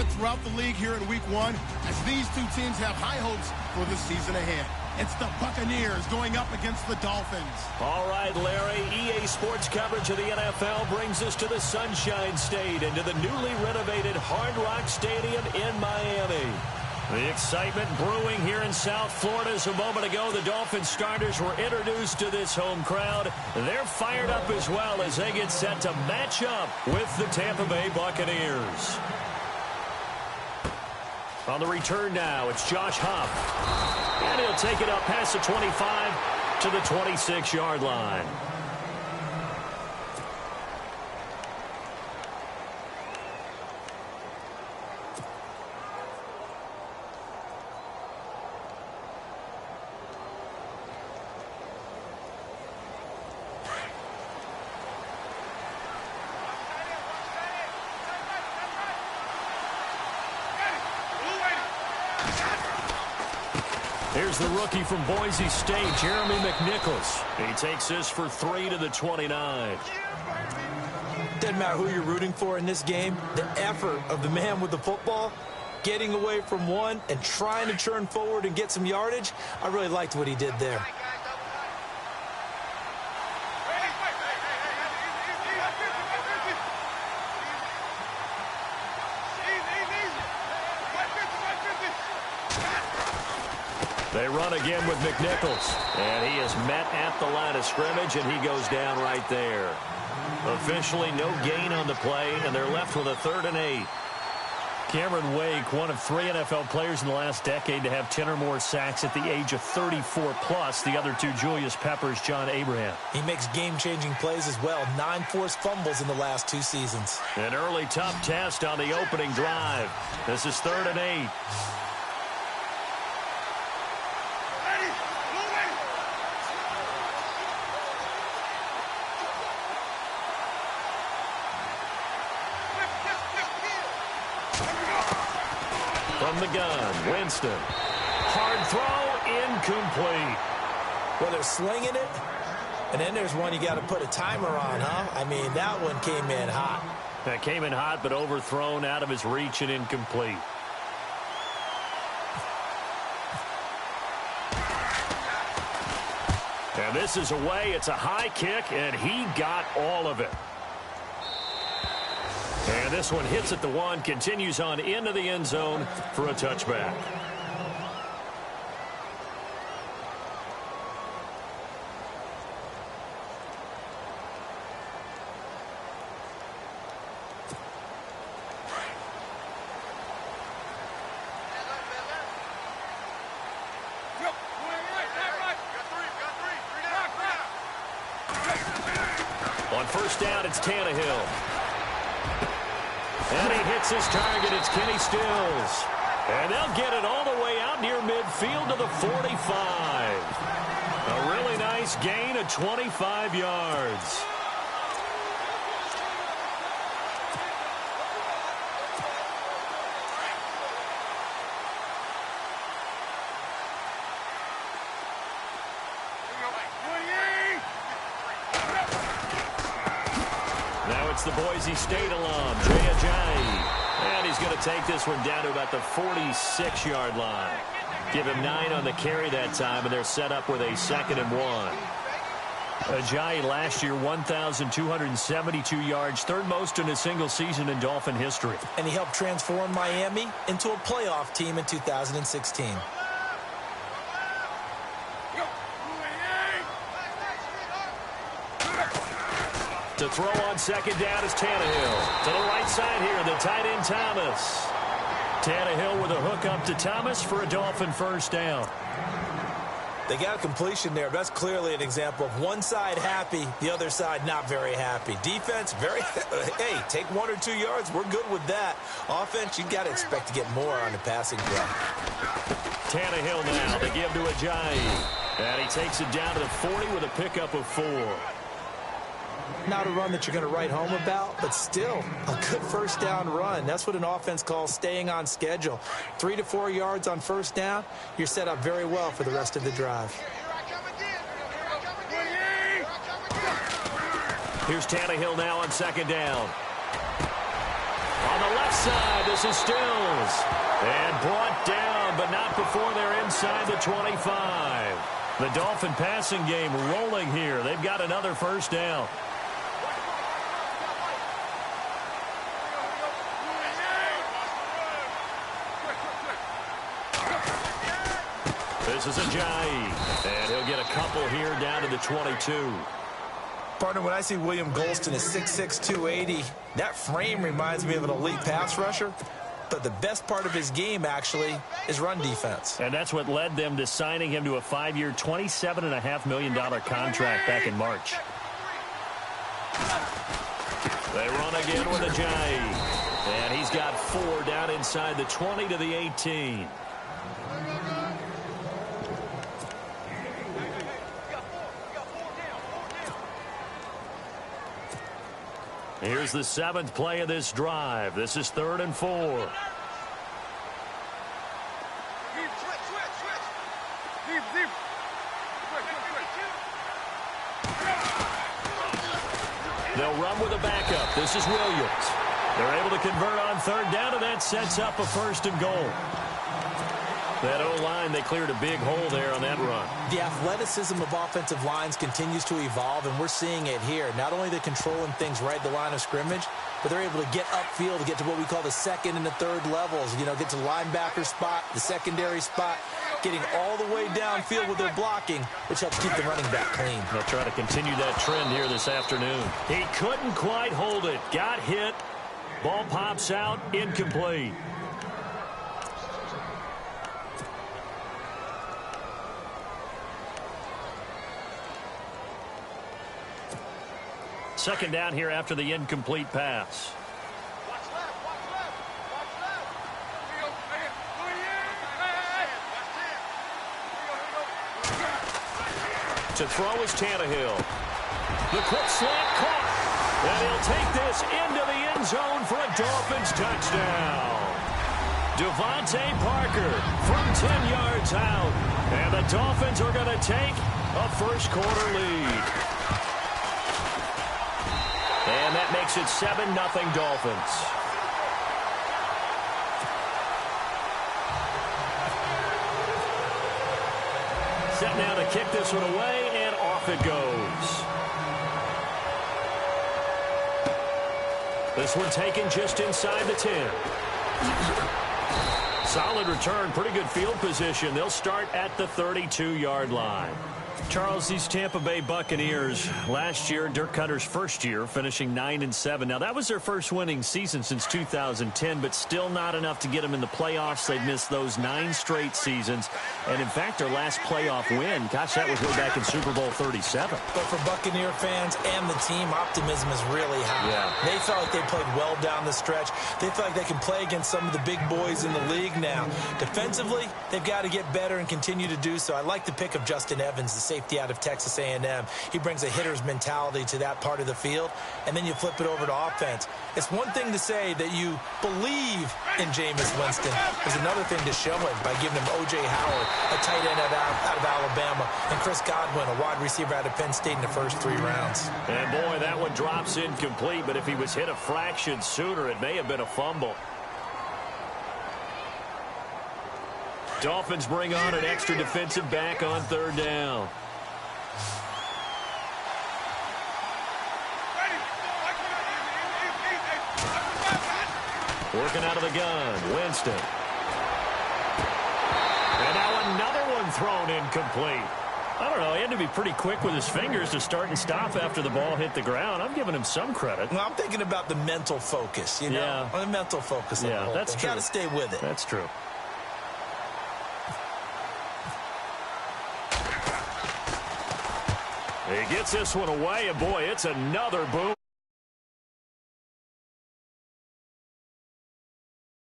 run throughout the league here in Week 1 as these two teams have high hopes for the season ahead. It's the Buccaneers going up against the Dolphins. All right, Larry, EA Sports coverage of the NFL brings us to the Sunshine State and to the newly renovated Hard Rock Stadium in Miami. The excitement brewing here in South Florida as a moment ago. The Dolphins starters were introduced to this home crowd. They're fired up as well as they get set to match up with the Tampa Bay Buccaneers. On the return now, it's Josh Huff. And he'll take it up past the 25 to the 26-yard line. Here's the rookie from Boise State, Jeremy McNichols. He takes this for 3 to the 29. Doesn't matter who you're rooting for in this game. The effort of the man with the football, getting away from one and trying to turn forward and get some yardage, I really liked what he did there. They run again with McNichols, and he is met at the line of scrimmage, and he goes down right there. Officially no gain on the play, and they're left with a 3rd and 8. Cameron Wake, one of 3 NFL players in the last decade to have 10 or more sacks at the age of 34+. The other 2, Julius Peppers, John Abraham. He makes game-changing plays as well. 9 forced fumbles in the last 2 seasons. An early tough test on the opening drive. This is 3rd and 8. From the gun, Winston. Hard throw, incomplete. Well, they're slinging it, and then there's one you got to put a timer on, huh? I mean, that one came in hot. That came in hot, but overthrown out of his reach and incomplete. And this is away. It's a high kick, and he got all of it. And this one hits at the 1, continues on into the end zone for a touchback. On first down, it's Tannehill. And he hits his target. It's Kenny Stills. And they'll get it all the way out near midfield to the 45. A really nice gain of 25 yards. It's the Boise State alum, Jay Ajayi. And he's going to take this one down to about the 46-yard line. Give him 9 on the carry that time, and they're set up with a 2nd and 1. Ajayi last year, 1,272 yards, 3rd most in a single season in Dolphin history. And he helped transform Miami into a playoff team in 2016. To throw on 2nd down is Tannehill. To the right side here, the tight end Thomas. Tannehill with a hook up to Thomas for a Dolphin first down. They got a completion there. That's clearly an example of one side happy, the other side not very happy. Defense, very, hey, take 1 or 2 yards. We're good with that. Offense, you got to expect to get more on the passing play. Tannehill now to give to Ajayi. And he takes it down to the 40 with a pickup of 4. Not a run that you're going to write home about, but still a good first down run. That's what an offense calls staying on schedule. 3 to 4 yards on first down, you're set up very well for the rest of the drive. Here's Tannehill now on 2nd down. On the left side, this is Stills. And brought down, but not before they're inside the 25. The Dolphin passing game rolling here. They've got another first down. This is Ajayi, and he'll get a couple here down to the 22. Partner, when I see William Golston at 6'6", 280, that frame reminds me of an elite pass rusher. But the best part of his game, actually, is run defense. And that's what led them to signing him to a 5-year, $27.5 million contract back in March. They run again with Ajayi. And he's got 4 down inside the 20 to the 18. Here's the 7th play of this drive. This is 3rd and 4. They'll run with a backup. This is Williams. They're able to convert on 3rd down, and that sets up a 1st and goal. That O-line, they cleared a big hole there on that run. The athleticism of offensive lines continues to evolve, and we're seeing it here. Not only are they controlling things right at the line of scrimmage, but they're able to get upfield to get to what we call the 2nd and the 3rd levels. You know, get to the linebacker spot, the secondary spot, getting all the way downfield with their blocking, which helps keep the running back clean. They'll try to continue that trend here this afternoon. He couldn't quite hold it. Got hit. Ball pops out. Incomplete. Second down here after the incomplete pass. To throw is Tannehill. The quick slant caught. And he'll take this into the end zone for a Dolphins touchdown. Devontae Parker from 10 yards out. And the Dolphins are going to take a first-quarter lead. And that makes it 7-0 Dolphins. Set now to kick this one away, and off it goes. This one taken just inside the 10. Solid return, pretty good field position. They'll start at the 32-yard line. Charles, these Tampa Bay Buccaneers, last year, Dirk Cutter's first year, finishing 9-7. Now, that was their first winning season since 2010, but still not enough to get them in the playoffs. They've missed those 9 straight seasons. And, in fact, their last playoff win, gosh, that was way back in Super Bowl 37. But for Buccaneer fans and the team, optimism is really high. Yeah. They felt like they played well down the stretch. They feel like they can play against some of the big boys in the league now. Defensively, they've got to get better and continue to do so. I like the pick of Justin Evans, the safety out of Texas A&M. He brings a hitter's mentality to that part of the field, and then you flip it over to offense. It's one thing to say that you believe in Jameis Winston. There's another thing to show it by giving him O.J. Howard, a tight end out of Alabama, and Chris Godwin, a wide receiver out of Penn State in the first 3 rounds. And, boy, that one drops incomplete, but if he was hit a fraction sooner, it may have been a fumble. Dolphins bring on an extra defensive back on 3rd down. Working out of the gun, Winston. And now another one thrown incomplete. I don't know, he had to be pretty quick with his fingers to start and stop after the ball hit the ground. I'm giving him some credit. Well, I'm thinking about the mental focus, you know? Yeah. The mental focus on the whole that's thing. true. Got to stay with it. That's true. He gets this one away, and boy, it's another boom.